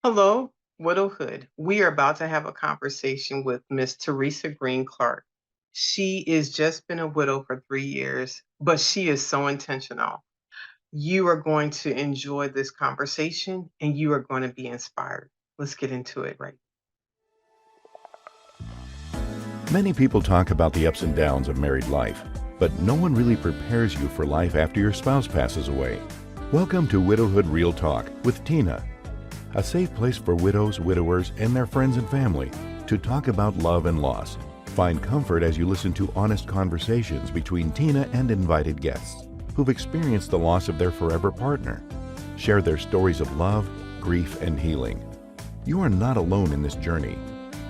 Hello, widowhood. We are about to have a conversation with Miss Teressa Green-Clark. She has just been a widow for 3 years, but she is so intentional. You are going to enjoy this conversation and you are going to be inspired. Let's get into it right. Many people talk about the ups and downs of married life, but no one really prepares you for life after your spouse passes away. Welcome to Widowhood Real Talk with Tina, a safe place for widows, widowers, and their friends and family to talk about love and loss. Find comfort as you listen to honest conversations between Tina and invited guests who've experienced the loss of their forever partner. Share their stories of love, grief, and healing. You are not alone in this journey.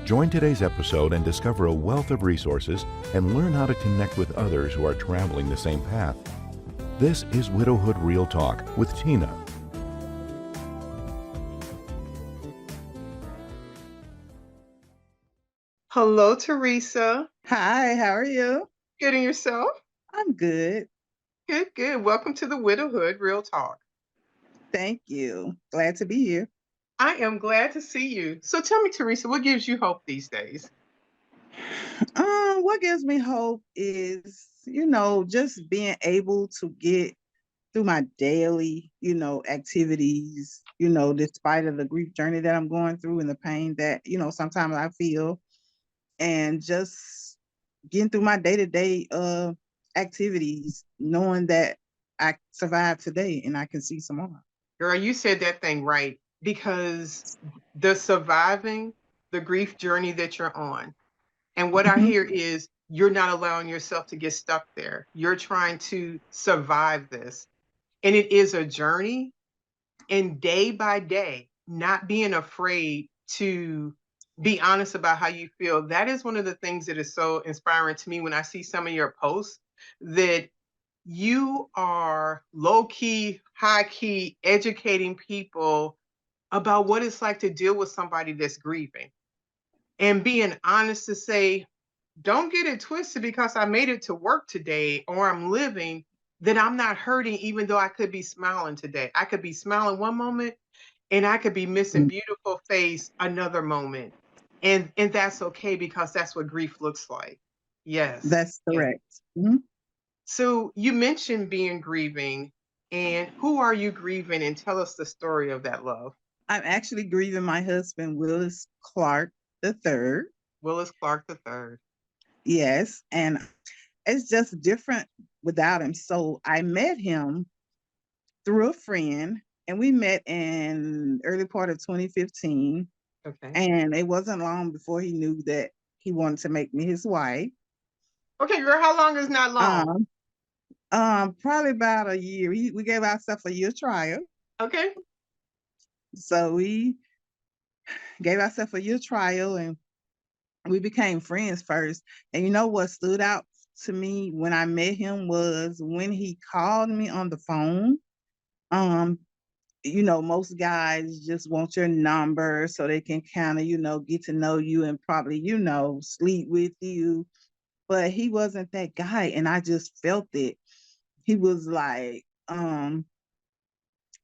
Join today's episode and discover a wealth of resources and learn how to connect with others who are traveling the same path. This is Widowhood Real Talk with Tina. Hello, Teresa. Hi, how are you? Getting yourself? I'm good. Good, good. Welcome to the Widowhood Real Talk. Thank you. Glad to be here. I am glad to see you. So tell me, Teresa, what gives you hope these days? What gives me hope is, just being able to get through my daily, activities, despite of the grief journey that I'm going through and the pain that, sometimes I feel, and just getting through my day-to-day activities, knowing that I survived today and I can see some more. Girl, you said that thing right because the surviving the grief journey that you're on, and what I Mhm. hear is you're not allowing yourself to get stuck there. You're trying to survive this. And it is a journey, and day by day, not being afraid to be honest about how you feel. That is one of the things that is so inspiring to me when I see some of your posts that you are low key, high key educating people about what it's like to deal with somebody that's grieving and being honest to say, don't get it twisted because I made it to work today or I'm living, that I'm not hurting, even though I could be smiling today. I could be smiling one moment and I could be missing beautiful face another moment. And that's okay because that's what grief looks like. Yes. That's Yes. correct. Mhm. So you mentioned being grieving, and who are you grieving? And tell us the story of that love. I'm actually grieving my husband, Willis Clark the third. Willis Clark the third. Yes, and it's just different without him. So I met him through a friend, and we met in early part of 2015. Okay. And it wasn't long before he knew that he wanted to make me his wife. Okay, girl, how long is not long? Um, Probably about a year. We gave ourselves a year trial. Okay. So we gave ourselves a year trial, and we became friends first. And you know what stood out to me when I met him was when he called me on the phone. Um, most guys just want your number so they can kind of, get to know you and probably, sleep with you. But he wasn't that guy, and I just felt it. He was like,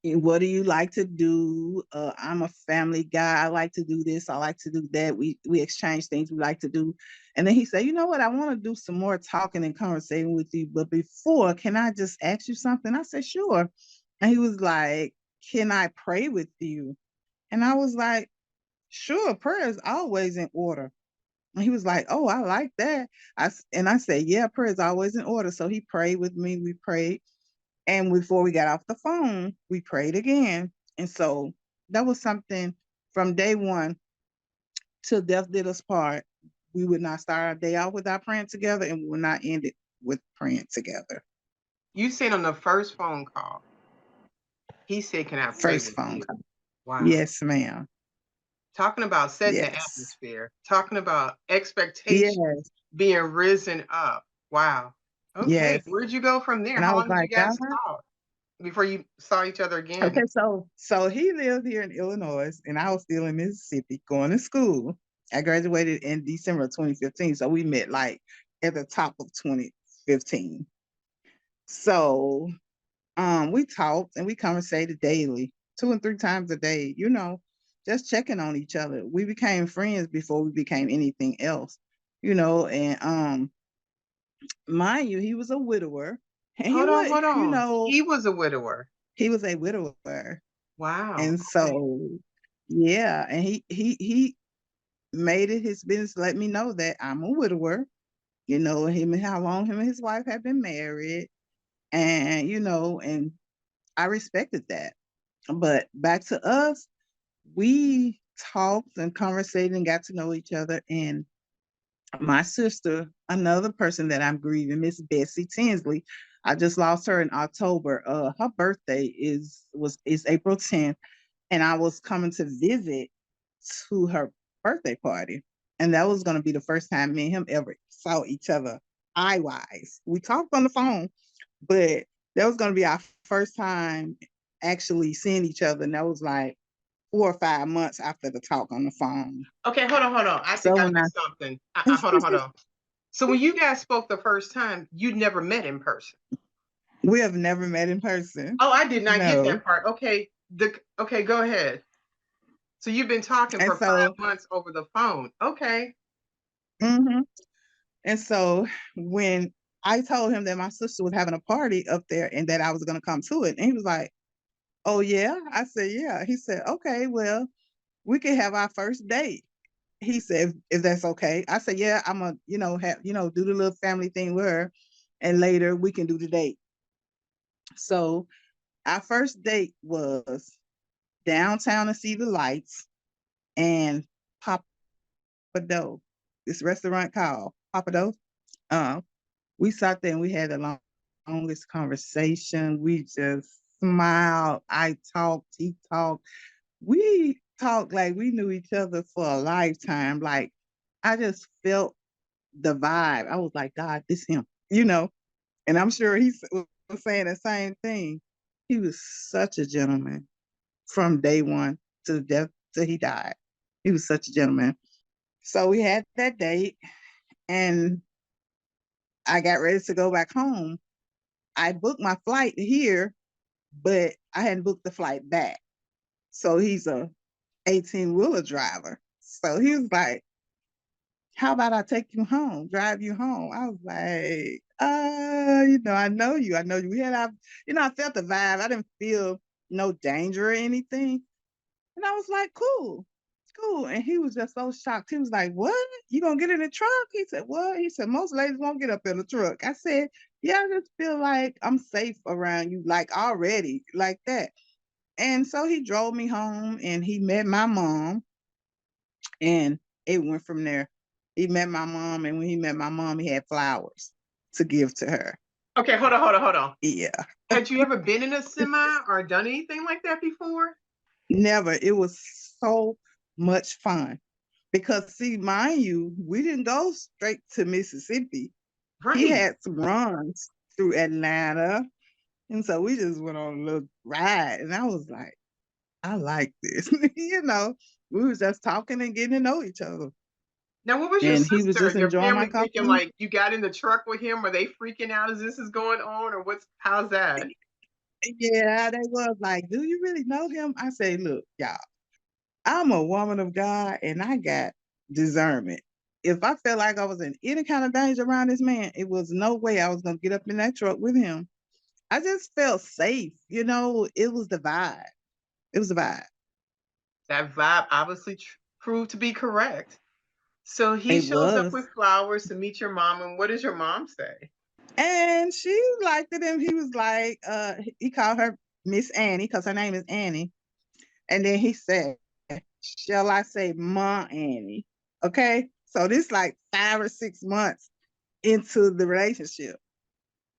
what do you like to do? I'm a family guy. I like to do this. I like to do that. We exchange things we like to do. And then he said, you know what? I want to do some more talking and conversating with you. But before, can I just ask you something? I said, sure. And he was like, can I pray with you? And I was like, sure, prayer is always in order. And he was like, oh, I like that. And I said, yeah, prayer is always in order. So he prayed with me. We prayed. And before we got off the phone, we prayed again. And so that was something from day one till death did us part. We would not start our day off without praying together, and we would not end it with praying together. You said on the first phone call, he said, can I pray First with phone you? call. Wow. Yes, ma'am. Talking about setting the Yes. atmosphere, talking about expectations Yes. being risen up. Wow. Okay. Yes. Where'd you go from there? And I How was long did you like, God. guys talk before you saw each other again? Okay, so he lived here in Illinois, and I was still in Mississippi going to school. I graduated in December of 2015, so we met like at the top of 2015. So we talked and we conversated daily, 2 and 3 times a day, just checking on each other. We became friends before we became anything else, you know. And mind you, he was a widower, and he Hold on, would, hold on. you know, He was a widower. he was a widower, Wow. and Okay. so yeah, and he made it his business to let me know that I'm a widower. You know, him and how long him and his wife have been married, and you know, and I respected that. But back to us, we talked and conversated and got to know each other. And my sister, another person that I'm grieving, Miss Bessie Tinsley, I just lost her in October. Her birthday is April 10th, and I was coming to visit to her birthday party. And that was going to be the first time me and him ever saw each other eye wise. We talked on the phone, but that was going to be our first time actually seeing each other. And that was like 4 or 5 months after the talk on the phone. Okay, hold on, hold on. I think So I when I, missed something. Hold on, hold on. So when you guys spoke the first time, you'd never met in person. we have never met in person. Oh, I did not get No. that part. Okay. Okay, go ahead. So you've been talking And for five so, months over the phone. Okay. mhm. And so when I told him that my sister was having a party up there and that I was going to come to it, and he was like, "Oh yeah." I said, "Yeah." He said, "Okay, well, we could have our first date." He said, "If that's okay." I said, "Yeah, I'm a, have, do the little family thing with her, and later we can do the date." So our first date was downtown to see the lights and Papa Dough, this restaurant called Papa Dough. Uh, we sat there and we had the longest conversation. We just smiled. I talked, he talked. We talked like we knew each other for a lifetime. Like I just felt the vibe. I was like, God, this him. And I'm sure he was saying the same thing. He was such a gentleman from day one to the death till he died. He was such a gentleman. So we had that date, and I got ready to go back home. I booked my flight here, but I hadn't booked the flight back. So he's a 18-wheeler driver. So he was like, how about I take you home, drive you home? I was like, I know you. I know you. I felt the vibe. I didn't feel no danger or anything. And I was like, cool, cool. And he was just so shocked. He was like, what? You gonna get in the truck? He said, what? He said, most ladies won't get up in the truck. I said, yeah, I just feel like I'm safe around you, like already, like that. And so he drove me home and he met my mom, and it went from there. He met my mom, and when he met my mom, he had flowers to give to her. Okay, hold on, hold on, hold on. Yeah. Had you ever been in a semi or done anything like that before? Never. It was so much fun. Because see, mind you, we didn't go straight to Mississippi. He Right. had some runs through Atlanta. And so we just went on a little ride. And I was like, I like this. We was just talking and getting to know each other. Now, what was your And he was sister just and your enjoying my family thinking? company. Like, you got in the truck with him? Were they freaking out as this is going on, or how's that? Yeah, they was like, do you really know him? I say, look, y'all, I'm a woman of God and I got discernment. If I felt like I was in any kind of danger around this man, it was no way I was going to get up in that truck with him. I just felt safe. It was the vibe. It was the vibe. That vibe obviously proved to be correct. So he It shows up was. with flowers to meet your mom, and what does your mom say? And she liked it. And he was like, he called her Miss Annie because her name is Annie. And then he said, shall I say Ma Annie? Okay. So this like 5 or 6 months into the relationship.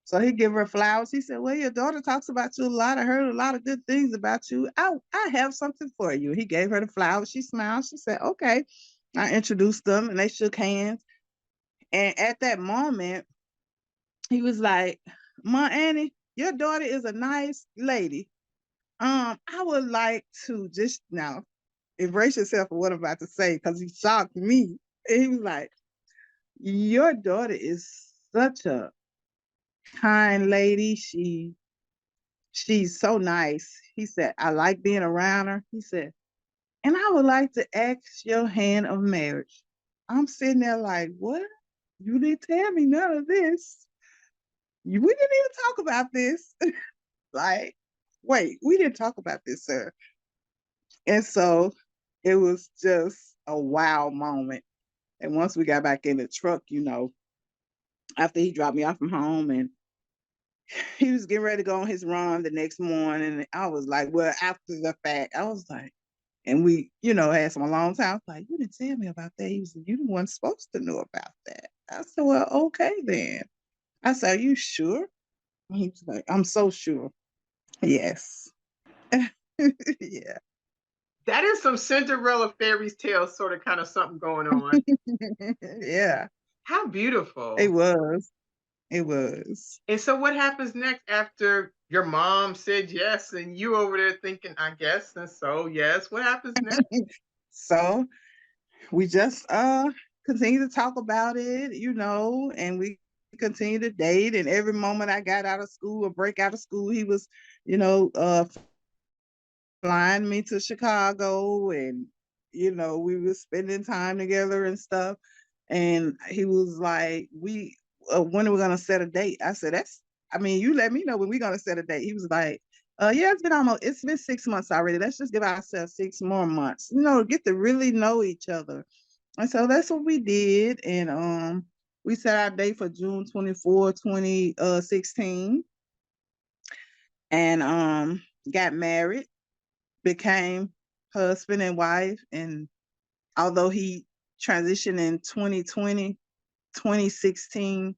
So he gave her flowers. He said, well, your daughter talks about you a lot. I heard a lot of good things about you. I have something for you. He gave her the flowers. She smiled. She said, okay. I introduced them and they shook hands. And at that moment, he was like, Ma Annie, your daughter is a nice lady. I would like to just now embrace yourself for what I'm about to say because he shocked me. And he was like, your daughter is such a kind lady. She's so nice. He said, I like being around her. He said, and I would like to ask your hand of marriage. I'm sitting there like, what? You didn't tell me none of this. We didn't even talk about this. Like, wait, we didn't talk about this, sir. And so it was just a wow moment. And once we got back in the truck, after he dropped me off from home and he was getting ready to go on his run the next morning, I was like, well, after the fact, I was like, and we, had some alone time. I was like, you didn't tell me about that. He was like, you the one supposed to know about that. I said, well, okay then. I said, are you sure? And he was like, I'm so sure. Yes. Yeah. That is some Cinderella fairy tale sort of kind of something going on. Yeah. How It beautiful. was. It was. And so what happens next after your mom said yes and you over there thinking, I guess, and so yes, what happens next? So we just continue to talk about it, and we continue to date. And every moment I got out of school or break out of school, he was, you know, uh flying me to Chicago, and we were spending time together and stuff. And he was like, "We when are we gonna set a date?" I said, you let me know when we're gonna set a date." He was like, yeah, it's been 6 months already. Let's just give ourselves 6 more months, get to really know each other." And so that's what we did. And we set our date for June 24, 2016, and got married, became husband and wife. And although he transitioned in 2020, 2016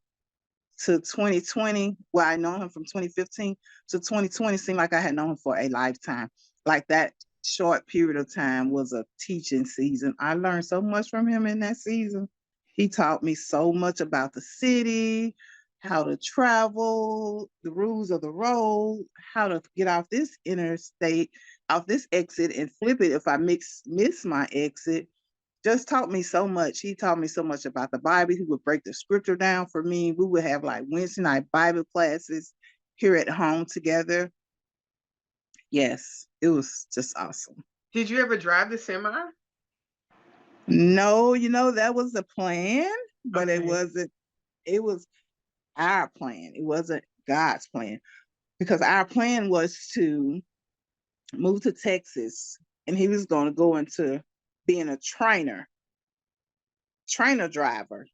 to 2020, well, I know him from 2015 to 2020, seemed like I had known him for a lifetime. Like that short period of time was a teaching season. I learned so much from him in that season. He taught me so much about the city, how to travel, the rules of the road, how to get off this interstate, off this exit and flip it if I miss my exit. Just taught me so much. He taught me so much about the Bible. He would break the scripture down for me. We would have like Wednesday night Bible classes here at home together. Yes, it was just awesome. Did you ever drive the semi? No, that was the plan, but it Okay. wasn't, it was our plan. It wasn't God's plan, because our plan was to move to Texas, and he was going to go into being a trainer driver.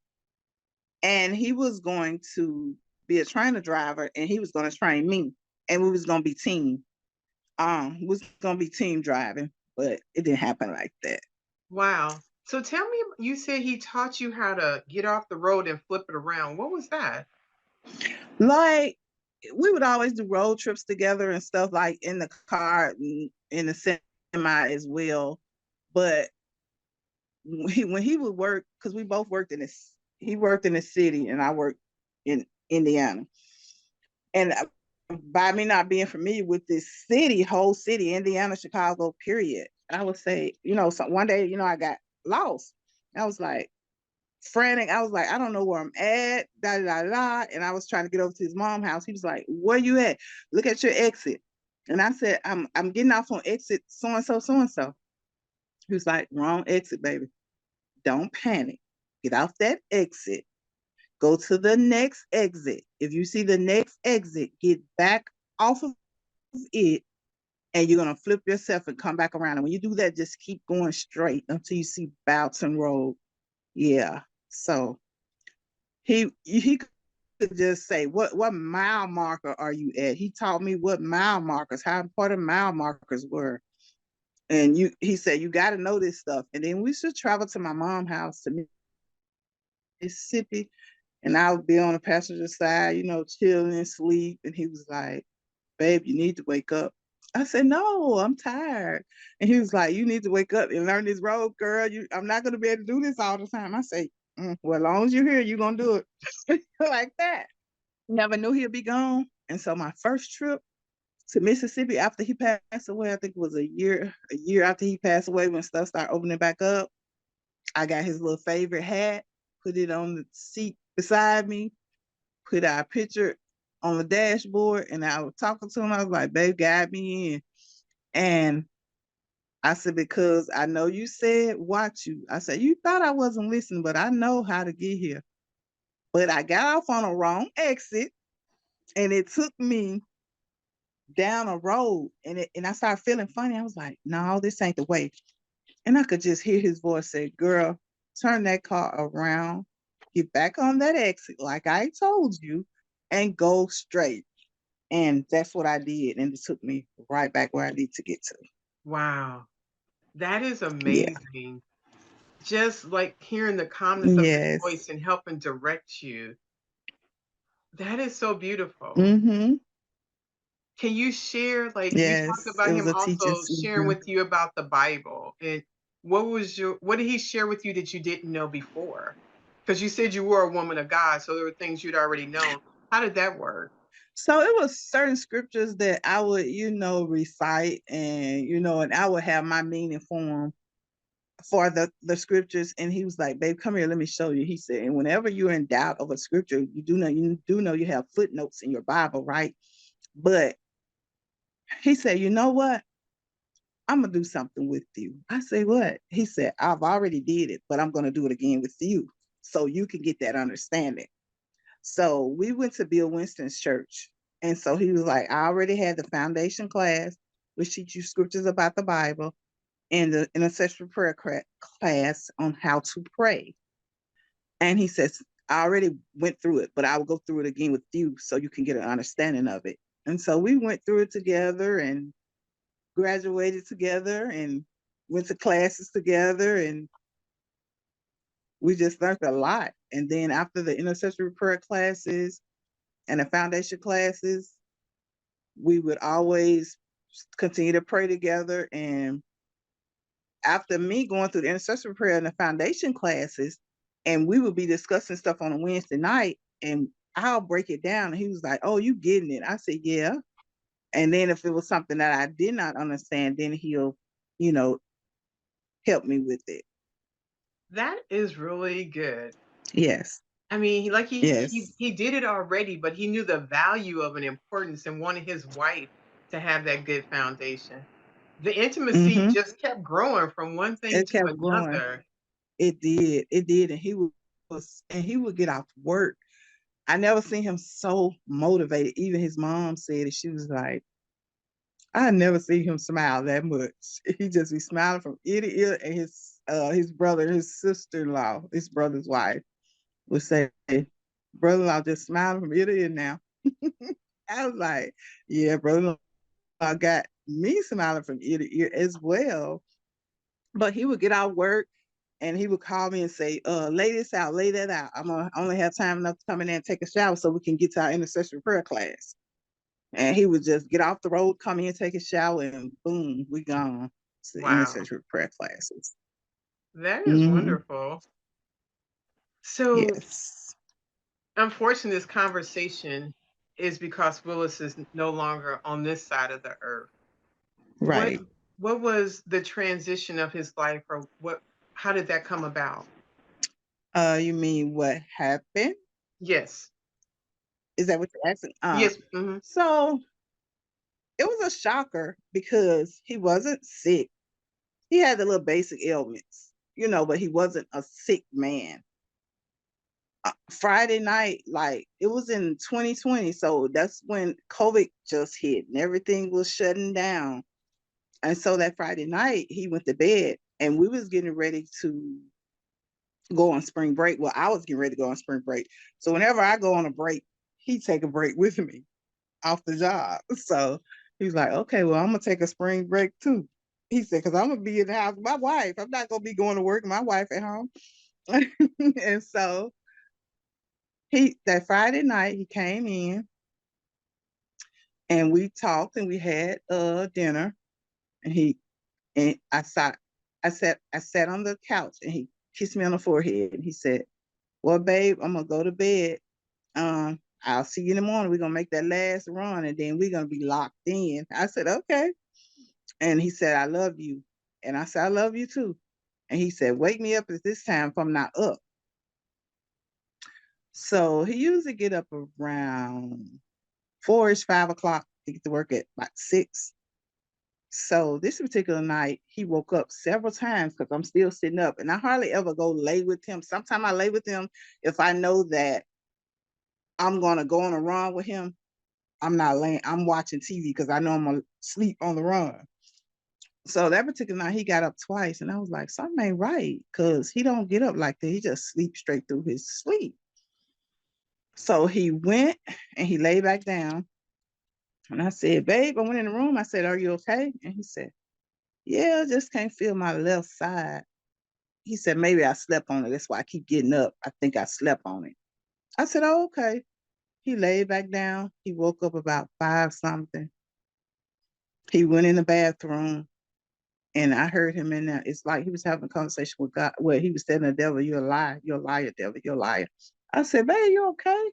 And he was going to be a trainer driver, and he was going to train me, and we was going to be team. We was going to be team driving, but it didn't happen like that. Wow. So tell me, you said he taught you how to get off the road and flip it around. What was that? Like, we would always do road trips together and stuff, like in the car and in the semi as well. But when he would work, because we both worked in this, he worked in the city and I worked in Indiana. And by me not being familiar with this city, whole city, Indiana, Chicago, period, I would say, so one day, I got lost. I was like frantic. I was like, I don't know where I'm at, da da da da. And I was trying to get over to his mom's house. He was like, where you at? Look at your exit. And I said, I'm getting off on exit so and so, so and so. He was like, wrong exit, baby. Don't panic. Get off that exit. Go to the next exit. If you see the next exit, get back off of it, and you're gonna flip yourself and come back around. And when you do that, just keep going straight until you see Boughton Road. Yeah. So he could just say, what mile marker are you at? He taught me what mile markers, how important mile markers were. And he said, you got to know this stuff. And then we should travel to my mom's house to Mississippi, and I would be on the passenger side, chilling and sleep. And he was like, babe, you need to wake up. I said, no, I'm tired. And he was like, you need to wake up and learn this road, girl. I'm not going to be able to do this all the time. I say, well, as long as you're here, you're going to do it. Like that. Never knew he'd be gone. And so my first trip to Mississippi after he passed away, I think it was a year after he passed away, when stuff started opening back up, I got his little favorite hat, put it on the seat beside me, put our picture on the dashboard, and I was talking to him. I was like, babe, guide me in. And I said, because I know you said watch you. I said, you thought I wasn't listening, but I know how to get here. But I got off on a wrong exit and it took me down a road and I started feeling funny. I was like, no, this ain't the way. And I could just hear his voice say, girl, turn that car around, get back on that exit like I told you, and go straight. And that's what I did. And it took me right back where I need to get to. Wow. That is Yeah. amazing. Just like hearing the calmness of his voice Yes. and helping direct you. That is so beautiful. Mm-hmm. Can you share, like, you talked Yes. about It was him a teaching also sharing season. with you about the Bible, and what did he share with you that you didn't know before? Because you said you were a woman of God, so there were things you'd already known. How did that work? So it was certain scriptures that I would, recite and I would have my meaning for them for the scriptures. And he was like, babe, come here, let me show you. He said, and whenever you're in doubt of a scripture, you do know you have footnotes in your Bible, right? But he said, you know what? I'm gonna do something with you. I say, what? He said, I've already did it, but I'm gonna do it again with you so you can get that understanding. So we went to Bill Winston's church. And so he was like, I already had the foundation class, which teach you scriptures about the Bible, and the intercessory prayer class on how to pray. And he says, I already went through it, but I will go through it again with you so you can get an understanding of it. And so we went through it together and graduated together and went to classes together, and we just learned a lot. And then after the intercessory prayer classes and the foundation classes, we would always continue to pray together. And after me going through the intercessory prayer and the foundation classes, and we would be discussing stuff on a Wednesday night, and I'll break it down. And he was like, oh, you getting it? I said, yeah. And then if it was something that I did not understand, then he'll, you know, help me with it. That is really good. Yes. I mean, like Yes. he did it already, but he knew the value of an importance and wanted his wife to have that good foundation. The intimacy Mm-hmm. just kept growing from one thing It to kept growing. another. It did. It did. And he would get off work. I never seen him so motivated. Even his mom said it. She was like, I never see him smile that much. He just be smiling from ear to ear, and his brother, his sister-in-law, his brother's wife would say, brother-in-law just smiling from ear to ear now. I was like, yeah, brother-in-law got me smiling from ear to ear as well. But he would get out work and he would call me and say, lay this out, lay that out. I'm gonna only have time enough to come in there and take a shower so we can get to our intercessory prayer class. And he would just get off the road, come in, take a shower, and boom, we gone to the Wow, intercessory prayer classes. that is Hmm. wonderful. So, Yes. unfortunately, this conversation is because Willis is no longer on this side of the earth. What Right. what was the transition of his life, or how did that come about? You mean what happened? Yes. Is that what you're asking? Yes. Mhm. So it was a shocker because he wasn't sick. He had the little basic ailments, but he wasn't a sick man. Friday night, like it was in 2020, so that's when COVID just hit and everything was shutting down. And so that Friday night, he went to bed, and we was getting ready to go on spring break. Well, I was getting ready to go on spring break. So whenever I go on a break, he take a break with me off the job. So he's like, okay, well, I'm gonna take a spring break too. He said, because I'm gonna be in the house with my wife. I'm not gonna be going to work, my wife at home. And so that Friday night he came in and we talked and we had dinner, and I sat on the couch and he kissed me on the forehead and he said, well, babe, I'm gonna go to bed. I'll see you in the morning. We're gonna make that last run and then we're gonna be locked in. I said, okay. And he said, I love you. And I said, I love you too. And he said, wake me up at this time if I'm not up. So he usually get up around 4-ish, 5 o'clock to get to work at about 6. So this particular night, he woke up several times because I'm still sitting up, and I hardly ever go lay with him. Sometimes I lay with him if I know that I'm gonna go on a run with him. I'm not laying. I'm watching TV because I know I'm gonna sleep on the run. So that particular night, he got up twice, and I was like, something ain't right, because he don't get up like that. He just sleeps straight through his sleep. So he went and he lay back down, and I said, babe, I went in the room. I said, are you okay? And he said, yeah, I just can't feel my left side. He said, maybe I slept on it. That's why I keep getting up. I think I slept on it. I said, oh, okay. He laid back down. He woke up about 5 something. He went in the bathroom, and I heard him in there. It's like he was having a conversation with God. Well, he was telling the devil, you're a liar. You're a liar, devil. You're a liar. I said, babe, you okay?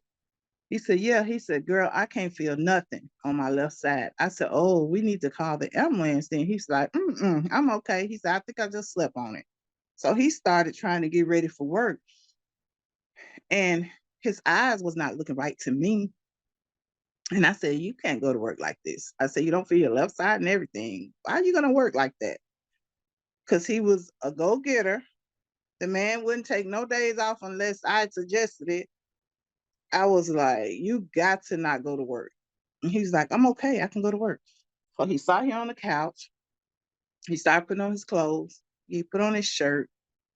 He said, yeah. He said, girl, I can't feel nothing on my left side. I said, oh, we need to call the ambulance then. He's like, I'm okay. He said, I think I just slept on it. So he started trying to get ready for work. And his eyes was not looking right to me. And I said, you can't go to work like this. I said, you don't feel your left side and everything. Why are you going to work like that? Because he was a go-getter. The man wouldn't take no days off unless I suggested it. I was like, you got to not go to work. And he was like, I'm okay. I can go to work. So he sat here on the couch. He started putting on his clothes. He put on his shirt.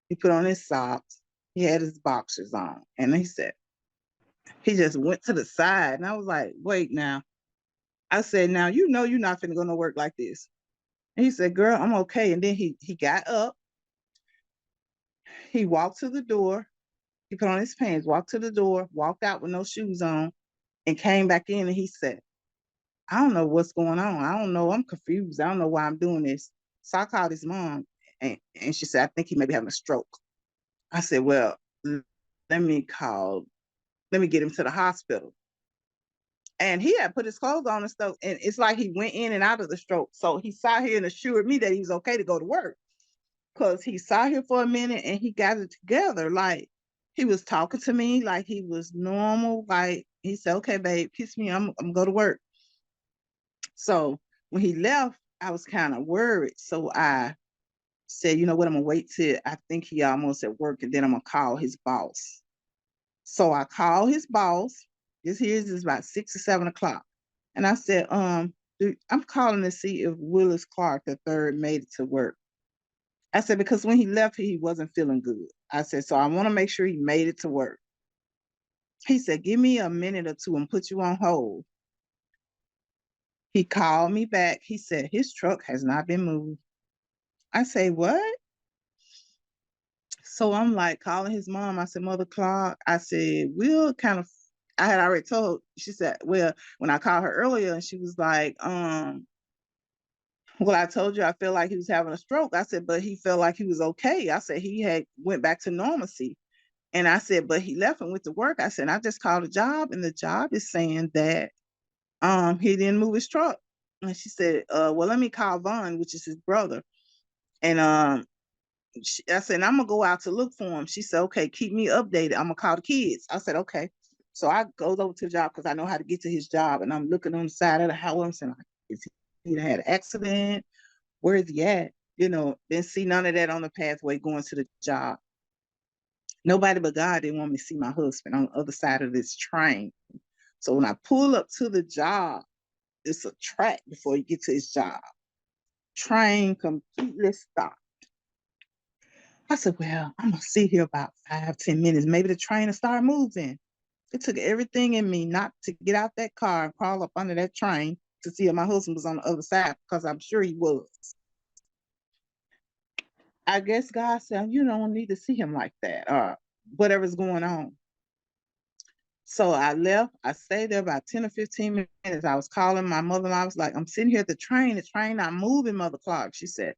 He put on his socks. He had his boxers on. And he said, he just went to the side. And I was like, wait now. I said, now, you know you're not finna go to work like this. And he said, girl, I'm okay. And then he got up. He walked to the door. He put on his pants, walked to the door, walked out with no shoes on, and came back in. And he said, I don't know what's going on. I don't know. I'm confused. I don't know why I'm doing this. So I called his mom, and she said, I think he may be having a stroke. I said, well, let me get him to the hospital. And he had put his clothes on and stuff. And it's like he went in and out of the stroke. So he sat here and assured me that he was okay to go to work. Because he sat here for a minute and he got it together. Like, he was talking to me like he was normal. Like, he said, okay, babe, kiss me. I'm going to go to work. So when he left, I was kind of worried. So I said, you know what, I'm going to wait till I think he almost at work, and then I'm going to call his boss. So I called his boss. This here is about 6 or 7 o'clock. And I said, dude, I'm calling to see if Willis Clark III made it to work. I said, because when he left, he wasn't feeling good. I said, so I want to make sure he made it to work. He said, give me a minute or two and put you on hold. He called me back. He said, his truck has not been moved. I say, what? So I'm like calling his mom. I said, Mother Clark, I said, I had already told, she said, well, when I called her earlier, and she was like, well, I told you I felt like he was having a stroke. I said, but he felt like he was okay. I said, he had went back to normalcy. And I said, but he left and went to work. I said, I just called a job, and the job is saying that he didn't move his truck. And she said, well, let me call Vaughn, which is his brother. And I said, I'm gonna go out to look for him. She said, okay, keep me updated. I'm gonna call the kids. I said, okay. So I goes over to the job because I know how to get to his job. And I'm looking on the side of the house. I'm saying, like, is he had an accident? Where is he at? You know, didn't see none of that on the pathway going to the job. Nobody but God didn't want me to see my husband on the other side of this train. So when I pull up to the job, it's a track before you get to his job. Train completely stopped. I said, well, I'm gonna sit here about 5, 10 minutes. Maybe the train will start moving. It took everything in me not to get out that car and crawl up under that train to see if my husband was on the other side, because I'm sure he was. I guess God said, you don't need to see him like that, or whatever's going on. So I left. I stayed there about 10 or 15 minutes. I was calling my mother-in-law. I was like, I'm sitting here at the train not moving, Mother Clark. She said,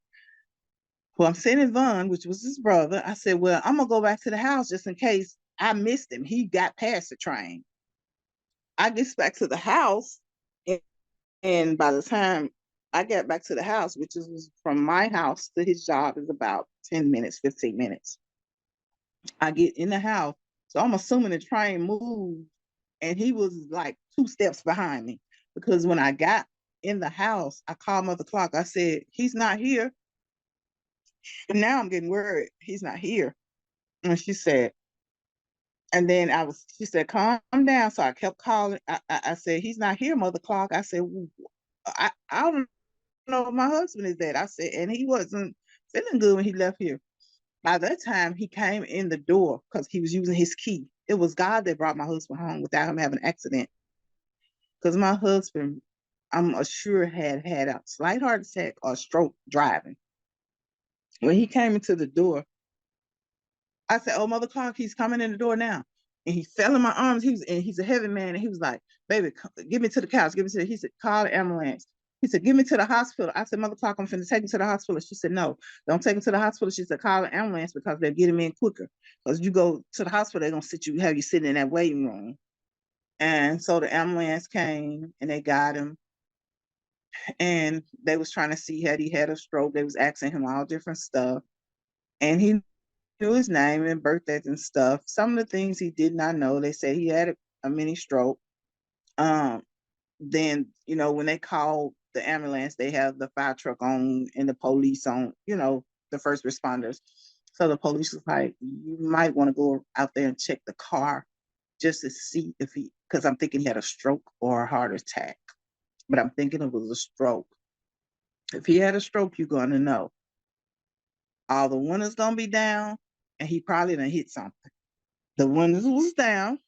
well, I'm sending Vaughn, which was his brother. I said, well, I'm gonna go back to the house just in case I missed him. He got past the train. I get back to the house, and by the time I get back to the house, which is from my house to his job, is about 10 minutes, 15 minutes. I get in the house. So I'm assuming the train moved, and he was like 2 steps behind me, because when I got in the house. I called Mother Clark. I said, he's not here. And now I'm getting worried. He's not here. And she said, and then she said, calm down. So I kept calling. I said, he's not here, Mother Clark. I said, I don't know if my husband is dead. I said, and he wasn't feeling good when he left here. By that time, he came in the door because he was using his key. It was God that brought my husband home without him having an accident. Because my husband, I'm sure, had a slight heart attack or stroke driving. When he came into the door, I said, "Oh, Mother Clark, he's coming in the door now." And he fell in my arms. He's a heavy man, and he was like, "Baby, get me to the couch. Give me to." He said, "Call the ambulance." He said, "Get me to the hospital." I said, "Mother Clark, I'm finna take him to the hospital." She said, "No, don't take him to the hospital." She said, "Call the ambulance because they'll get him in quicker. Because you go to the hospital, they're gonna have you sitting in that waiting room." And so the ambulance came and they got him. And they was trying to see had he had a stroke. They was asking him all different stuff. And he knew his name and birthdays and stuff. Some of the things he did not know. They said he had a mini stroke. Um, then, when they called the ambulance, they have the fire truck on and the police on, the first responders. So the police was like, you might want to go out there and check the car just to see because I'm thinking he had a stroke or a heart attack. But I'm thinking it was a stroke. If he had a stroke, you're going to know. All the windows going to be down, and he probably done hit something. The windows was down,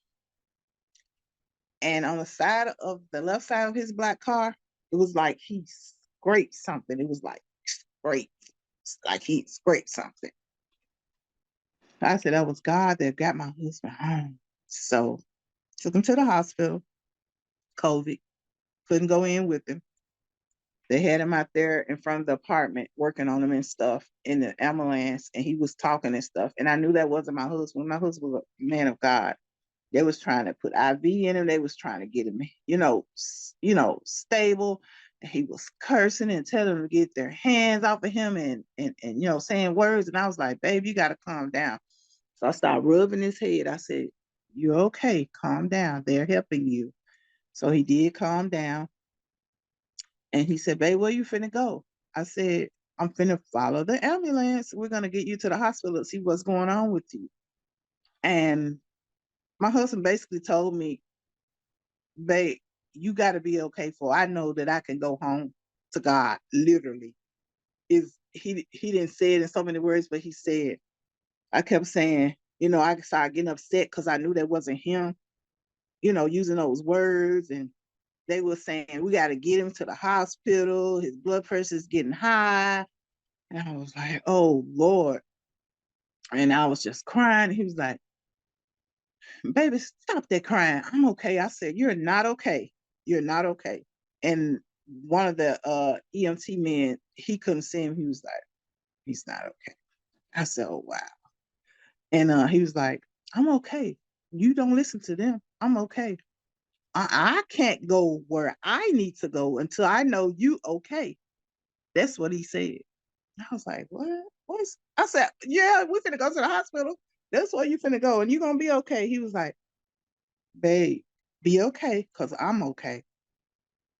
and on the left side of his black car, it was like he scraped something. It was like he scraped something. I said, that was God that got my husband home. So took him to the hospital, COVID, couldn't go in with him. They had him out there in front of the apartment working on him and stuff in the ambulance, and he was talking and stuff. And I knew that wasn't my husband. My husband was a man of God. They was trying to put IV in him. They was trying to get him, stable. And he was cursing and telling them to get their hands off of him and saying words. And I was like, babe, you got to calm down. So I started rubbing his head. I said, you're okay. Calm down. They're helping you. So he did calm down. And he said, babe, where you finna go? I said, I'm finna follow the ambulance. We're going to get you to the hospital and see what's going on with you. And my husband basically told me, babe, you got to be okay for I know that I can go home to God, literally. He didn't say it in so many words, but he said, I kept saying, I started getting upset because I knew that wasn't him, using those words. And they were saying, we got to get him to the hospital. His blood pressure is getting high. And I was like, oh, Lord. And I was just crying. He was like, baby, stop that crying. I'm okay. I said, you're not okay. You're not okay. And one of the EMT men, he couldn't see him. He was like, he's not okay. I said, oh, wow. And he was like, I'm okay. You don't listen to them. I'm okay. I can't go where I need to go until I know you okay. That's what he said. I was like, what? I said, yeah, we finna go to the hospital. That's where you finna go, and you gonna be okay. He was like, babe, be okay, because I'm okay.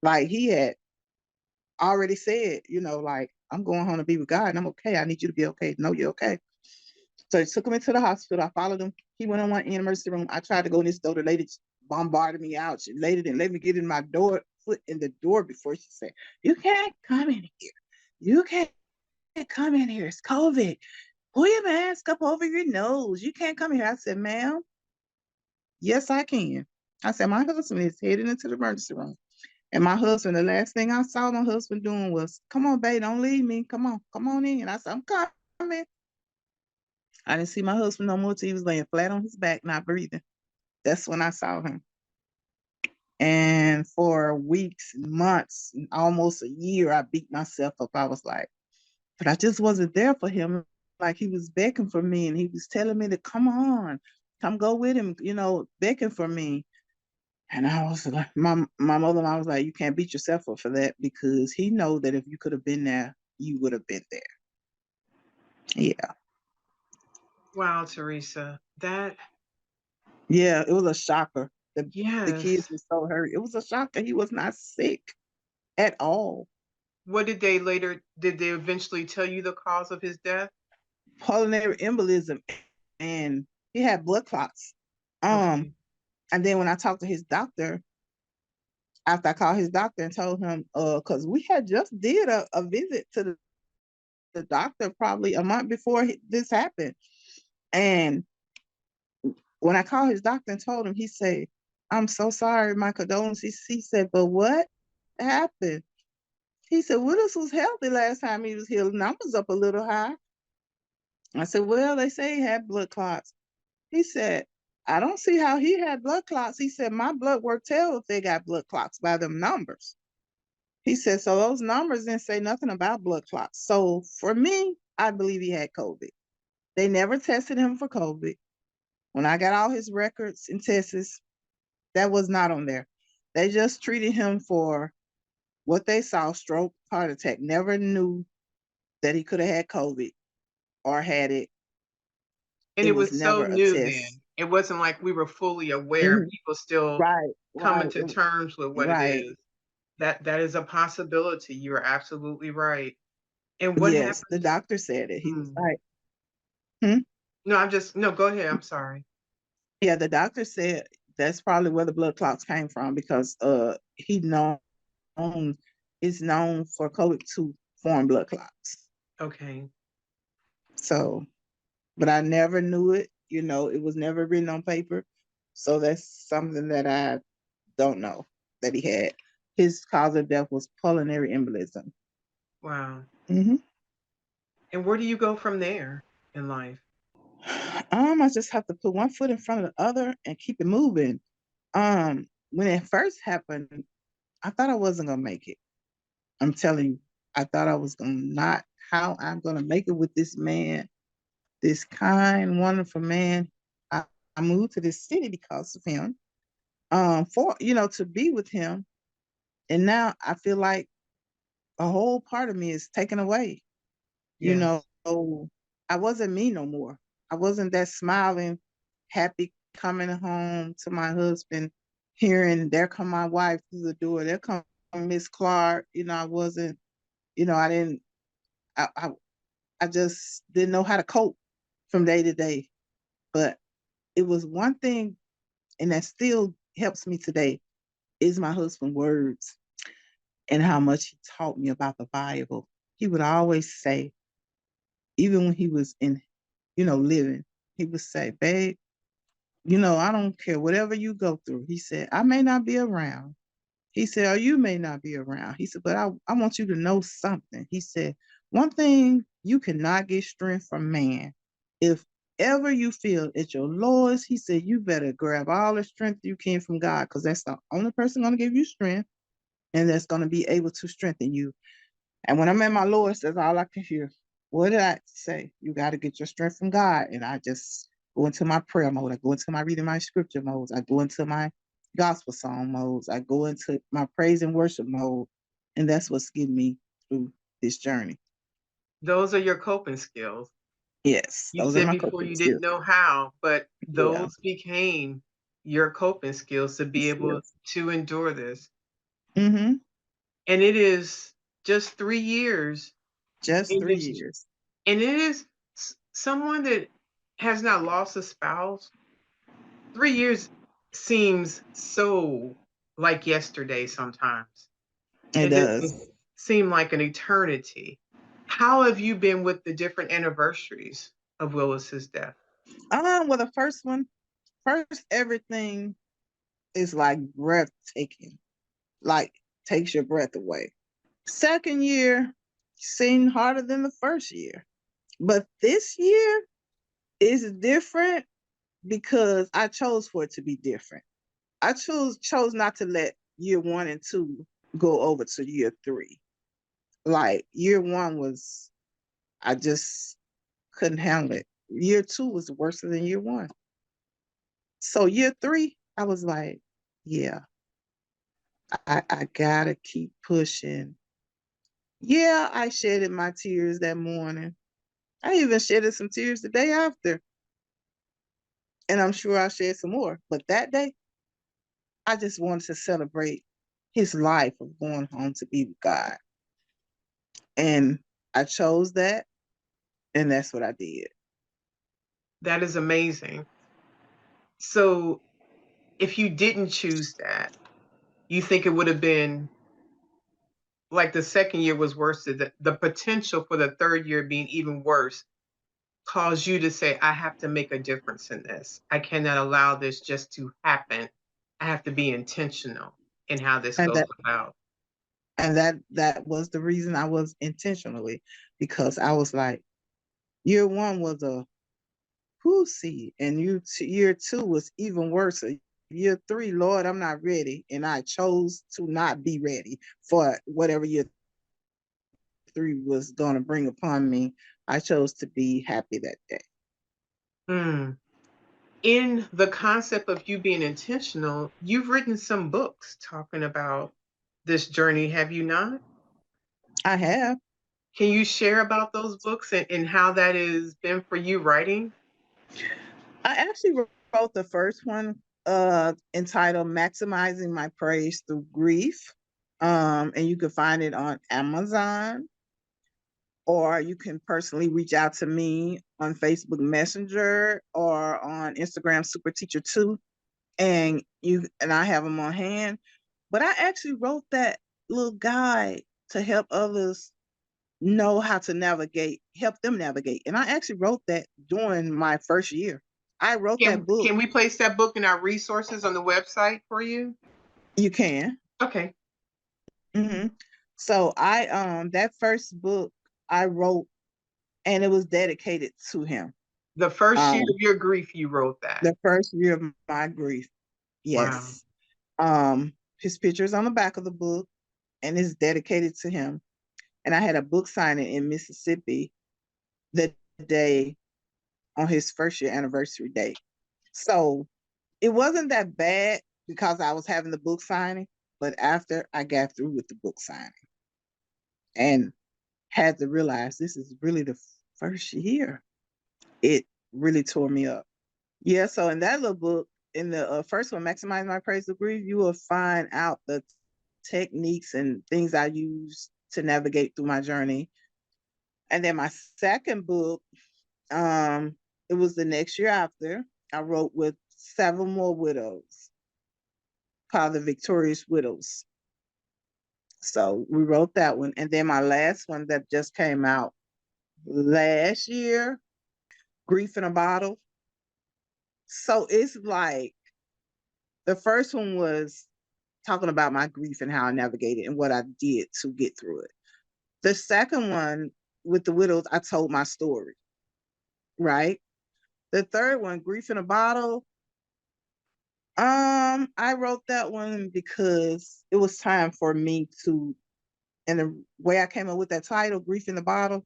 Like he had already said, like, I'm going home to be with God and I'm okay. I need you to be okay. No, you're okay. So he took him into the hospital. I followed him. He went on one in the emergency room. I tried to go in this door. The lady bombarded me out. She lady didn't let me get in my foot in the door before she said, you can't come in here. You can't come in here. It's COVID. Pull your mask up over your nose. You can't come here. I said, ma'am, yes, I can. I said, my husband is heading into the emergency room. And my husband, the last thing I saw my husband doing was, come on, babe, don't leave me. Come on in. And I said, I'm coming. I didn't see my husband no more till he was laying flat on his back, not breathing. That's when I saw him. And for weeks, months, almost a year, I beat myself up. I was like, but I just wasn't there for him. Like he was begging for me and he was telling me to come on, come go with him, begging for me. And I was like, my mother-in-law was like, you can't beat yourself up for that because he know that if you could have been there, you would have been there. Yeah. Wow, Teressa. Yeah, it was a shocker. The kids Yes. were so hurt. It was a shocker. He was not sick at all. What did they eventually tell you the cause of his death? Pulmonary embolism, and he had blood clots. Um, Okay. and then when I talked to his doctor, after I called his doctor and told him, because we had just did a visit to the doctor probably a month before this happened. And when I called his doctor and told him, he said, "I'm so sorry, my condolences." He said, "But what happened?" He said, "Willis was healthy last time he was here. Numbers up a little high." I said, "Well, they say he had blood clots." He said, "I don't see how he had blood clots." He said, "My blood work tell if they got blood clots by them numbers." He said, "So those numbers didn't say nothing about blood clots." So for me, I believe he had COVID. They never tested him for COVID. When I got all his records and tests, that was not on there. They just treated him for what they saw, stroke, heart attack. Never knew that he could have had COVID or had it. And It it was was so never a new test. then. It wasn't like we were fully aware and Mhm. people still Right, coming right, to terms with what it right. is. That is a possibility. You're absolutely right. And what Yes, the happened? doctor said it. He was Hmm. like, hmm? No, no, go ahead. I'm sorry. Yeah, the doctor said that's probably where the blood clots came from because he known is known for COVID to form blood clots. Okay. So, but I never knew it. It was never written on paper. So that's something that I don't know that he had. His cause of death was pulmonary embolism. Wow. Hmm. And where do you go from there in life? I just have to put one foot in front of the other and keep it moving. When it first happened, I thought I wasn't gonna make it. I'm telling you, I thought I was gonna not how I'm gonna make it with this man, this kind, wonderful man. I moved to this city because of him. For to be with him. And now I feel like a whole part of me is taken away. You know, Yes. I wasn't me no more. I wasn't that smiling, happy coming home to my husband, hearing there come my wife through the door, there come Miss Clark. I wasn't, I didn't, I just didn't know how to cope from day to day. But it was one thing, and that still helps me today, is my husband's words and how much he taught me about the Bible. He would always say, even when he was in, living, he would say, "Babe, I don't care whatever you go through." He said, "I may not be around." He said, "Or you may not be around." He said, "But I want you to know something." He said, "One thing, you cannot get strength from man. If ever you feel at your lowest," he said, "you better grab all the strength you can from God, because that's the only person going to give you strength, and that's going to be able to strengthen you." And when I'm at my lowest, that's all I can hear. What did I say? You got to get your strength from God. And I just go into my prayer mode. I go into my reading my scripture modes. I go into my gospel song modes. I go into my praise and worship mode. And that's what's getting me through this journey. Those are your coping skills. Yes, You those are said my before coping you didn't skills. know how, but Yeah, those became your coping skills to be able skills. to endure this. Mm-hmm. And it is just 3 years Just in three this, years. and it is someone that has not lost a spouse. 3 years seems so like yesterday sometimes. It It does. doesn't seem like an eternity. How have you been with the different anniversaries of Willis's death? Well, the first one, first everything is like breathtaking, like takes your breath away. Second year seemed harder than the first year. But this year is different because I chose for it to be different. I chose not to let year 1 and 2 go over to year 3. Like year 1 was, I just couldn't handle it. Year 2 was worse than year 1. So year 3, I was like, yeah, I gotta keep pushing. Yeah, I shedded my tears that morning. I even shedded some tears the day after, and I'm sure I'll shed some more. But that day, I just wanted to celebrate his life of going home to be with God. And I chose that, and that's what I did. That is amazing. So if you didn't choose that, you think it would have been like the second year was worse, the potential for the third year being even worse caused you to say, I have to make a difference in this. I cannot allow this just to happen. I have to be intentional in how this And goes that about. and that was the reason I was intentionally, because I was like, year one was a pussy, and year two was even worse. Year three, Lord, I'm not ready, and I chose to not be ready for whatever year three was going to bring upon me. I chose to be happy that day. Mm. In the concept of you being intentional, you've written some books talking about this journey, have you not? I have. Can you share about those books and how that has been for you writing? I actually wrote the first one entitled Maximizing My Praise Through Grief. And you can find it on Amazon, or you can personally reach out to me on Facebook Messenger or on Instagram Super Teacher 2, and I have them on hand. But I actually wrote that little guide to help others know how to navigate, help them navigate. And I actually wrote that during my first year. I wrote that book. Can we place that book in our resources on the website for you? You can. Okay. hmm So I that first book I wrote, and it was dedicated to him. The first year Um, of your grief, you wrote that. the first year of my grief. Wow. Yes. His picture's on the back of the book, and it's dedicated to him. And I had a book signing in Mississippi the day on his first year anniversary day. So it wasn't that bad because I was having the book signing, but after I got through with the book signing and had to realize this is really the first year, it really tore me up. Yeah, so in that little book, in the first one, Maximize My Praise of Grief, you will find out the techniques and things I use to navigate through my journey. And then my second book, um, it was the next year after, I wrote with seven more widows called the Victorious Widows. So we wrote that one. And then my last one that just came out last year, Grief in a Bottle. So it's like the first one was talking about my grief and how I navigated and what I did to get through it. The second one with the widows, I told my story, right? The third one, Grief in a Bottle, I wrote that one because it was time for me to, and the way I came up with that title, Grief in the Bottle,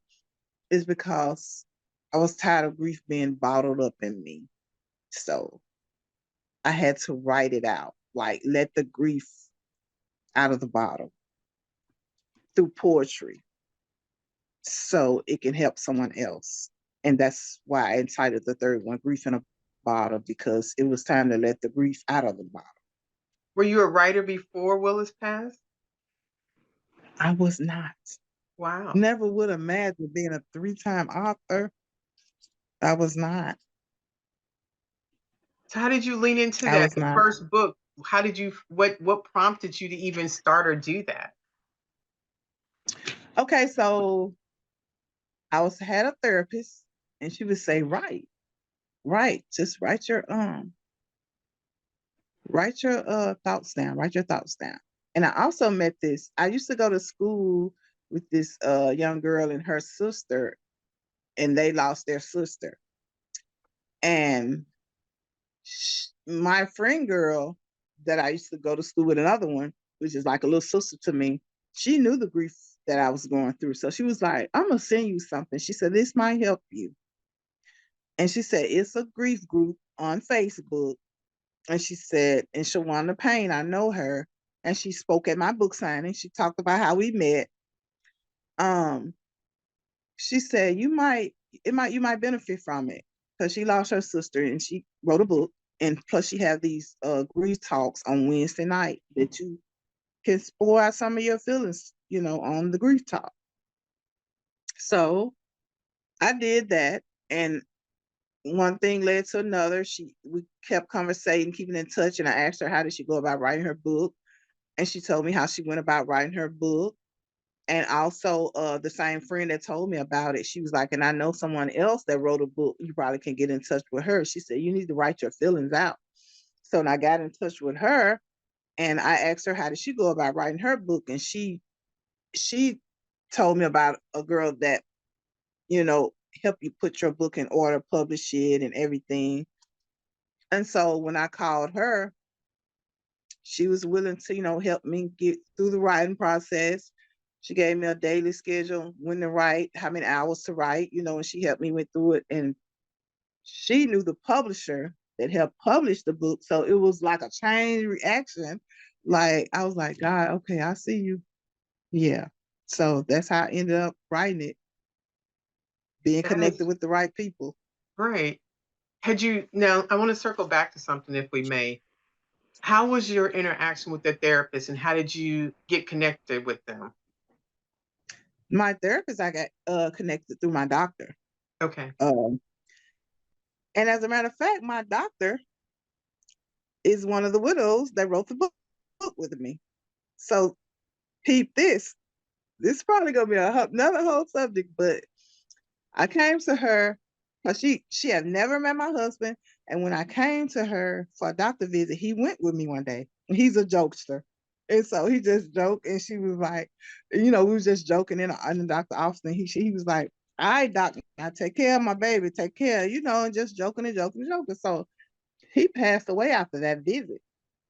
is because I was tired of grief being bottled up in me. So I had to write it out, like let the grief out of the bottle through poetry so it can help someone else. And that's why I entitled the third one Grief in a Bottle, because it was time to let the grief out of the bottle. Were you a writer before Willis passed? I was not. Wow. Never would imagine being a three-time author. I was not. So how did you lean into I that? was The not. first book, how did you, what prompted you to even start or do that? Okay, so I was had a therapist, and she would say, write, just write your thoughts down, write your thoughts down. And I also met this. I used to go to school with this young girl and her sister, and they lost their sister. And my friend girl that I used to go to school with, another one, which is like a little sister to me, she knew the grief that I was going through. So she was like, I'm gonna send you something. She said, this might help you. And she said, it's a grief group on Facebook. And she said, and Shawana Payne, I know her. And she spoke at my book signing. She talked about how we met. Um, she said, you might benefit from it, because she lost her sister and she wrote a book. And plus she had these grief talks on Wednesday night that you can pour out some of your feelings, on the grief talk. So I did that, and one thing led to another. We kept conversating, keeping in touch, and I asked her how did she go about writing her book, and she told me how she went about writing her book. And also, the same friend that told me about it, she was like, and I know someone else that wrote a book. You probably can get in touch with her. She said, you need to write your feelings out. So when I got in touch with her, and I asked her how did she go about writing her book, and she told me about a girl that, help you put your book in order, publish it and everything. And so when I called her, she was willing to, help me get through the writing process. She gave me a daily schedule, when to write, how many hours to write, and she helped me went through it. And she knew the publisher that helped publish the book. So it was like a chain reaction. Like I was like, God, okay, I see you. Yeah. So that's how I ended up writing it, being That connected is with the right people. great. Now I want to circle back to something if we may. How was your interaction with the therapist and how did you get connected with them? My therapist, I got connected through my doctor. Okay. Um, and as a matter of fact, my doctor is one of the widows that wrote the book with me. So peep this. This is probably gonna be another whole subject, but I came to her because she had never met my husband. And when I came to her for a doctor visit, he went with me one day. He's a jokester. And so he just joked, and she was like, we was just joking in the doctor office. And he was like, all right, doctor, I take care of my baby, take care, and just joking and joking and joking. So he passed away after that visit,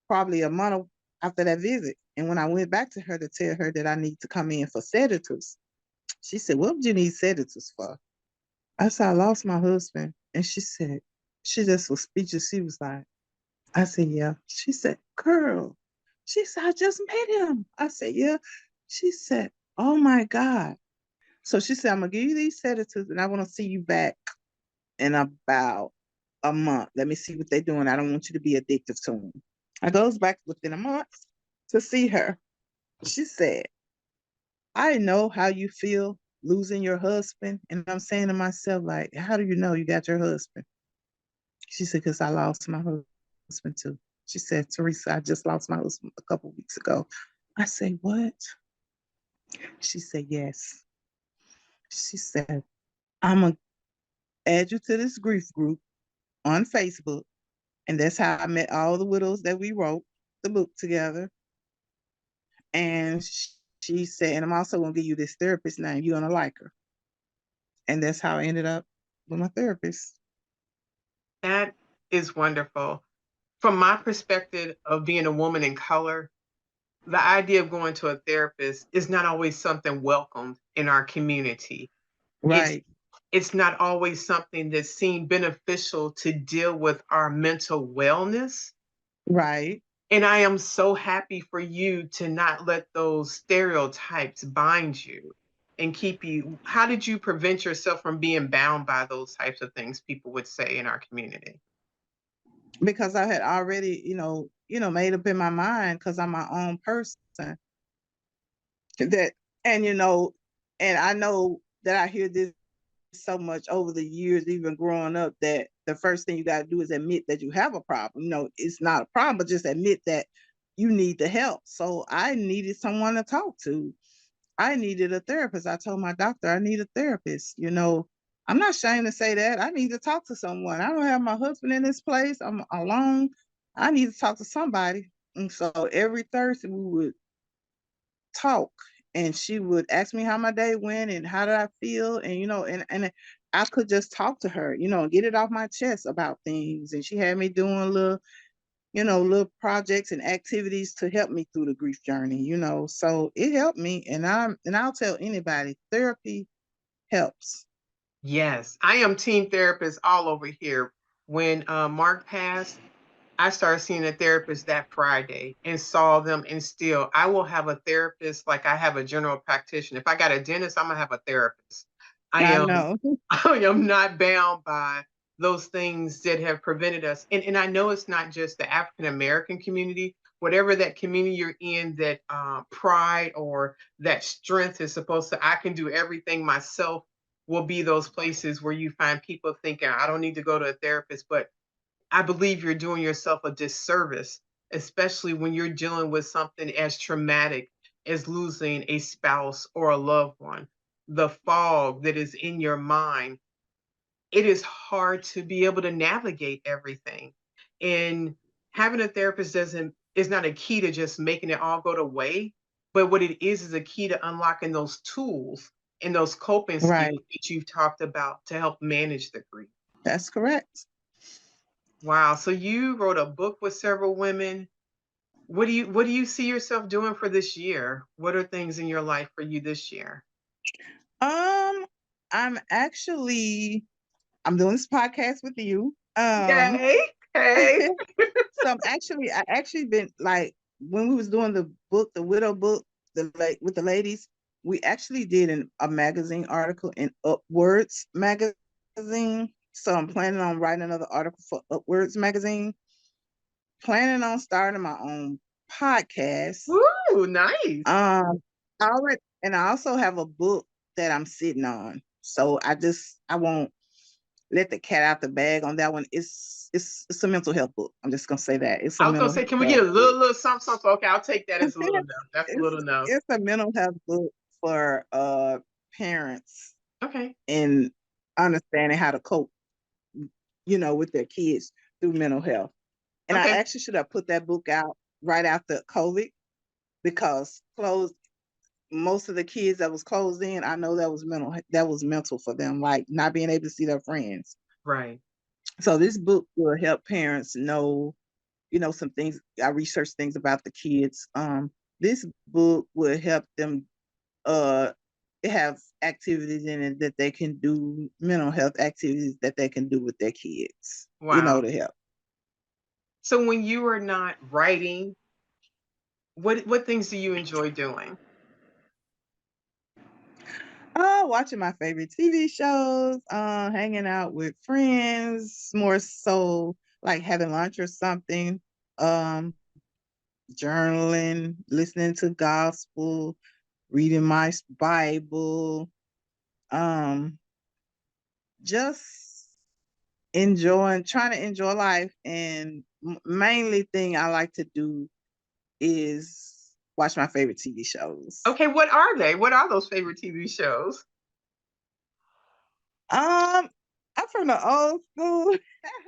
probably a month after that visit. And when I went back to her to tell her that I need to come in for sedatives, she said, what would you need sedatives for? I said, I lost my husband. And she said, she just was speechless. She was like, I said, yeah. She said, girl. She said, I just met him. I said, yeah. She said, oh my God. So she said, I'm going to give you these sedatives and I want to see you back in about a month. Let me see what they're doing. I don't want you to be addicted to them. I goes back within a month to see her. She said, I know how you feel losing your husband. And I'm saying to myself, like, how do you know you got your husband? She said, because I lost my husband too. She said, Teresa, I just lost my husband a couple of weeks ago. I said, what? She said, yes. She said, I'm going to add you to this grief group on Facebook. And that's how I met all the widows that we wrote the book together. And she said, and I'm also going to give you this therapist name. You're going to like her. And that's how I ended up with my therapist. That is wonderful. From my perspective of being a woman in color, the idea of going to a therapist is not always something welcomed in our community. It's Right, it's not always something that's seen beneficial to deal with our mental wellness. right. And I am so happy for you to not let those stereotypes bind you and keep you. How did you prevent yourself from being bound by those types of things people would say in our community? Because I had already, made up in my mind because I'm my own person that, and and I know that I hear this so much over the years, even growing up, that the first thing you got to do is admit that you have a problem. It's not a problem, but just admit that you need the help. So I needed someone to talk to. I needed a therapist. I told my doctor I need a therapist. I'm not ashamed to say that. I need to talk to someone. I don't have my husband in this place. I'm alone. I need to talk to somebody. And so every Thursday we would talk, and she would ask me how my day went and how did I feel, and and I could just talk to her, and get it off my chest about things. And she had me doing little projects and activities to help me through the grief journey, so it helped me. And I'll tell anybody, therapy helps. Yes, I am team therapist all over here. When Mark passed, I started seeing a therapist that Friday and saw them, and still I will have a therapist like I have a general practitioner. If I got a dentist, I'm gonna have a therapist. I I am know. I am not bound by those things that have prevented us. And I know it's not just the African American community. whatever that community you're in, that pride or that strength is supposed to, I can do everything myself, will be those places where you find people thinking, I don't need to go to a therapist. But I believe you're doing yourself a disservice, especially when you're dealing with something as traumatic as losing a spouse or a loved one. The fog that is in your mind, it is hard to be able to navigate everything. And having a therapist doesn't is not a key to just making it all go away, but what it is a key to unlocking those tools and those coping Right. skills that you've talked about to help manage the grief. That's correct. Wow. So you wrote a book with several women. What do you see yourself doing for this year? What are things in your life for you this year? Um, I'm actually I'm doing this podcast with you. Yay. Hey. So I actually been like when we was doing the book, the widow book, with the ladies, we actually did a magazine article in Upwards magazine. So I'm planning on writing another article for Upwards magazine. Planning on starting my own podcast. Woo, nice. I already, and I also have a book that I'm sitting on. So I won't let the cat out the bag on that one. It's a mental health book. I'm just gonna say that it's a I was gonna mental say, can we get health a book. little something, something? Okay, I'll take that as a little enough. That's a little enough. It's a mental health book for parents Okay. in understanding how to cope, with their kids through mental health. And I Okay. actually should have put that book out right after COVID because closed most of the kids that was closed in, I know that was mental for them, like not being able to see their friends. Right. So this book will help parents know, some things. I researched things about the kids. This book will help them uh have activities in it that they can do, mental health activities that they can do with their kids, Wow. to help. So when you are not writing, what things do you enjoy doing? Watching my favorite TV shows, hanging out with friends, more so like having lunch or something, um, journaling, listening to gospel, reading my Bible, um, just trying to enjoy life. And mainly thing I like to do is watch my favorite TV shows. Okay, what are they? What are those favorite TV shows? Um, I'm from the old school,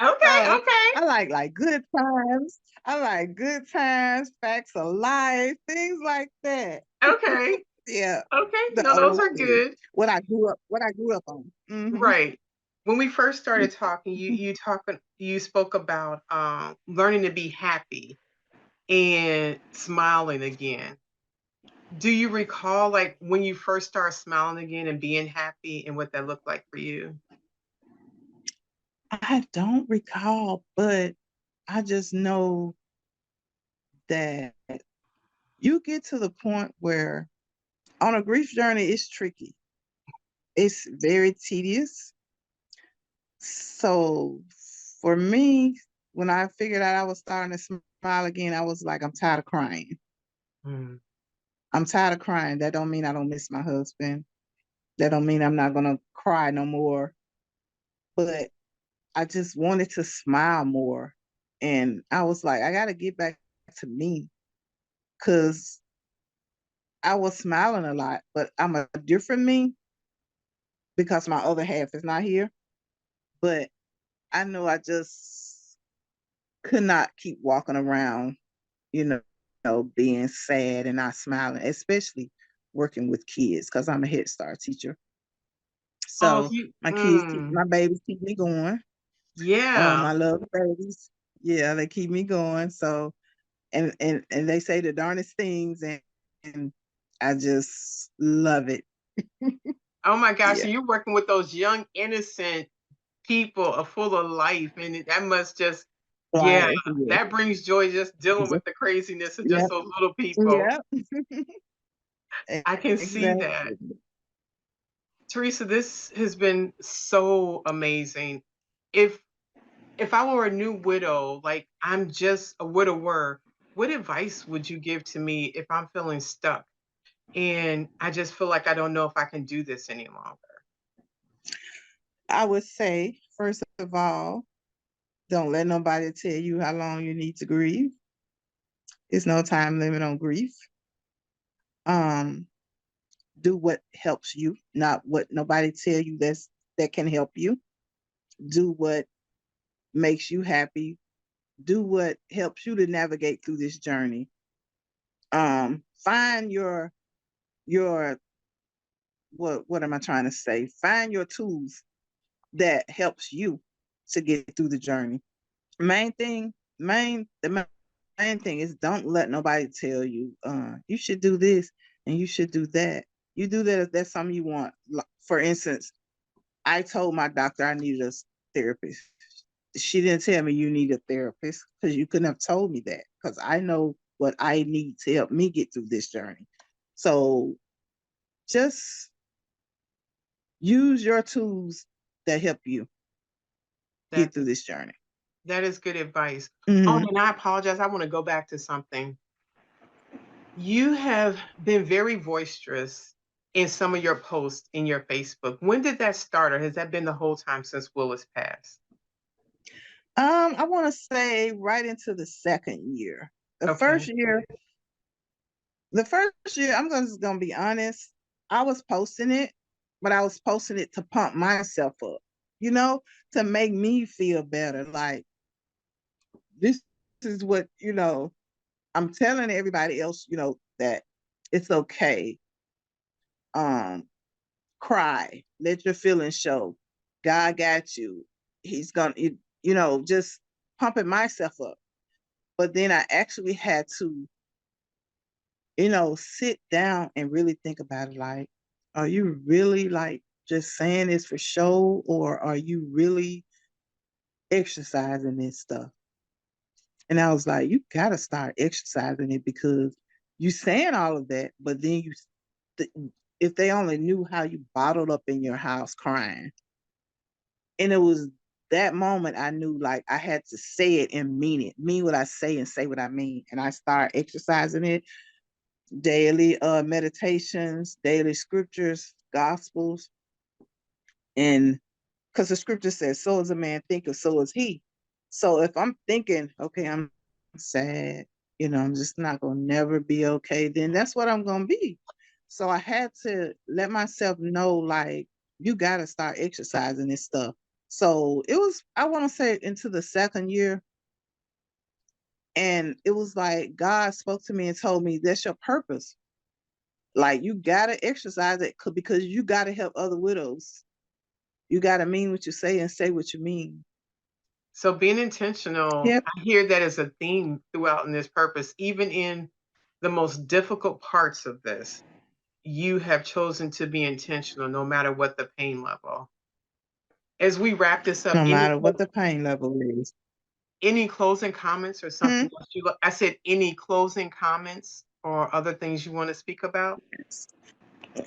Okay, so okay, I like Good Times. I like Good Times, Facts of Life, things like that. okay, Yeah, okay. the No, those old are school. good. What I grew up on. Right. When we first started talking, you spoke about learning to be happy and smiling again. Do you recall like when you first started smiling again and being happy and what that looked like for you? I don't recall, but I just know that you get to the point where on a grief journey, it's tricky. It's very tedious. So for me, when I figured out I was starting to smile again, I was like, I'm tired of crying. Mm. I'm tired of crying. That don't mean I don't miss my husband. That don't mean I'm not gonna cry no more. But I just wanted to smile more. And I was like, I gotta get back to me because I was smiling a lot, but I'm a different me because my other half is not here. But I know I just could not keep walking around, you know, being sad and not smiling, especially working with kids because I'm a Head Start teacher. Oh, So you my babies keep me going. yeah. I love the babies. Yeah, they keep me going. So and they say the darndest things and I just love it. Oh my gosh, Yeah. so you're working with those young, innocent people are full of life, and that must just, yeah, Right. Yeah. that brings joy just dealing with the craziness of just Yeah. those little people. Yeah. I can see that. Exactly. Teresa, this has been so amazing. If if I were a new widow, like I'm just a widower, what advice would you give to me if I'm feeling stuck and I just feel like I don't know if I can do this any longer? I would say, first of all, don't let nobody tell you how long you need to grieve. There's no time limit on grief. Um, do what helps you, not what nobody tell you that can help you. Do what makes you happy. Do what helps you to navigate through this journey. Find your what am I trying to say? Find your tools that helps you to get through the journey. Main thing, the main thing is don't let nobody tell you you should do this and you should do that. You do that if that's something you want. For instance, I told my doctor I needed a therapist. She didn't tell me you need a therapist because you couldn't have told me that because I know what I need to help me get through this journey. So just use your tools that help you get That through this journey. that is good advice. Oh, Mhm. and I apologize. I want to go back to something. You have been very boisterous in some of your posts in your Facebook. When did that start, or has that been the whole time since Willis passed? I want to say right into the second year. The first Okay. year, the first year, just gonna be honest. I was posting it, but I was posting it to pump myself up, you know, to make me feel better. Like this is what I'm telling everybody else, that it's okay. Um, Cry, let your feelings show. God got you. He's gonna, just pumping myself up. But then I actually had to, sit down and really think about it. Like, are you really like just saying this for show, or are you really exercising this stuff? And I was like, you gotta start exercising it because you saying all of that, but then th- if they only knew how you bottled up in your house crying. And it was that moment I knew like I had to say it and mean what I say and say what I mean. And I started exercising it daily, meditations, daily scriptures, gospels, and because the scripture says, so as a man thinketh, so is he. So if I'm thinking, okay, I'm sad, I'm just not gonna never be okay, then that's what I'm gonna be. So I had to let myself know, like, you gotta start exercising this stuff. So it was, I want to say, into the second year. And it was like God spoke to me and told me that's your purpose. Like you gotta exercise it because you gotta help other widows. You gotta mean what you say and say what you mean. So being intentional, Yep. I hear that as a theme throughout in this purpose, even in the most difficult parts of this, you have chosen to be intentional no matter what the pain level. As we wrap this up, No matter what the pain level is. any closing comments or Hmm? something else I said any closing comments or other things you want to speak about?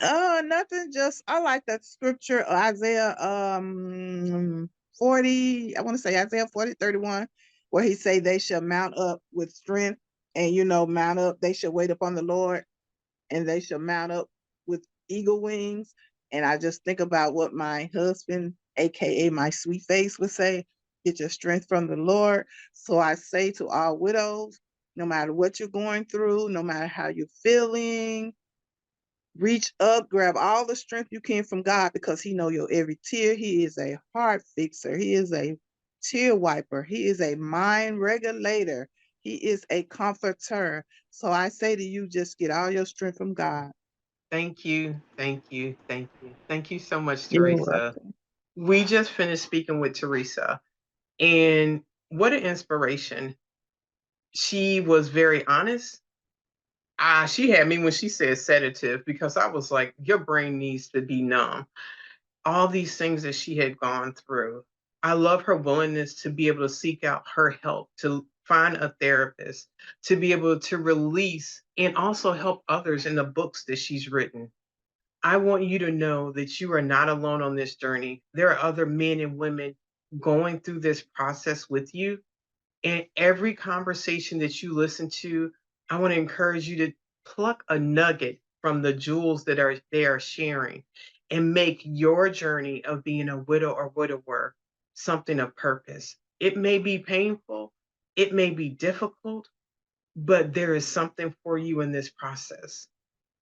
Nothing. Just I like that scripture, Isaiah 40. I want to say Isaiah 40:31, where he say they shall mount up with strength, and mount up. They shall wait upon the Lord, and they shall mount up with eagle wings. And I just think about what my husband, aka my sweet face, would say: get your strength from the Lord. So I say to all widows, no matter what you're going through, no matter how you're feeling, reach up, grab all the strength you can from God because He know your every tear. He is a heart fixer. He is a tear wiper. He is a mind regulator. He is a comforter. So I say to you, just get all your strength from God. Thank you, thank you, thank you. Thank you so much, You're Teresa. welcome. We just finished speaking with Teresa, and what an inspiration. She was very honest. She had me when she said sedative because I was like, your brain needs to be numb. All these things that she had gone through. I love her willingness to be able to seek out her help, to find a therapist, to be able to release and also help others in the books that she's written. I want you to know that you are not alone on this journey. There are other men and women going through this process with you. And every conversation that you listen to, I want to encourage you to pluck a nugget from the jewels that they are sharing and make your journey of being a widow or widower something of purpose. It may be painful, it may be difficult, but there is something for you in this process.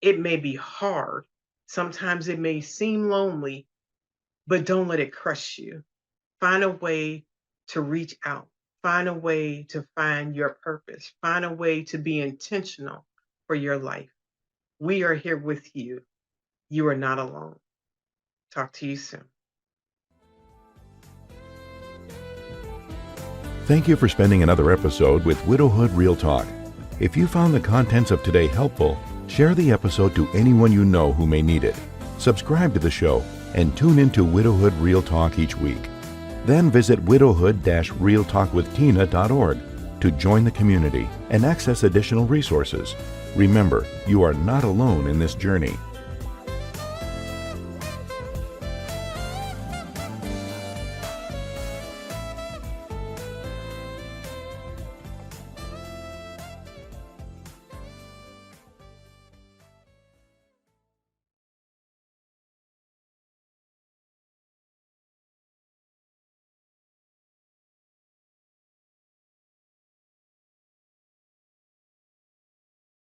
It may be hard. Sometimes it may seem lonely, but don't let it crush you. Find a way to reach out. Find a way to find your purpose. Find a way to be intentional for your life. We are here with you. You are not alone. Talk to you soon. Thank you for spending another episode with Widowhood Real Talk. If you found the contents of today helpful, share the episode to anyone you know who may need it. Subscribe to the show and tune into Widowhood Real Talk each week. Then visit widowhood-realtalkwithtina.org to join the community and access additional resources. Remember, you are not alone in this journey.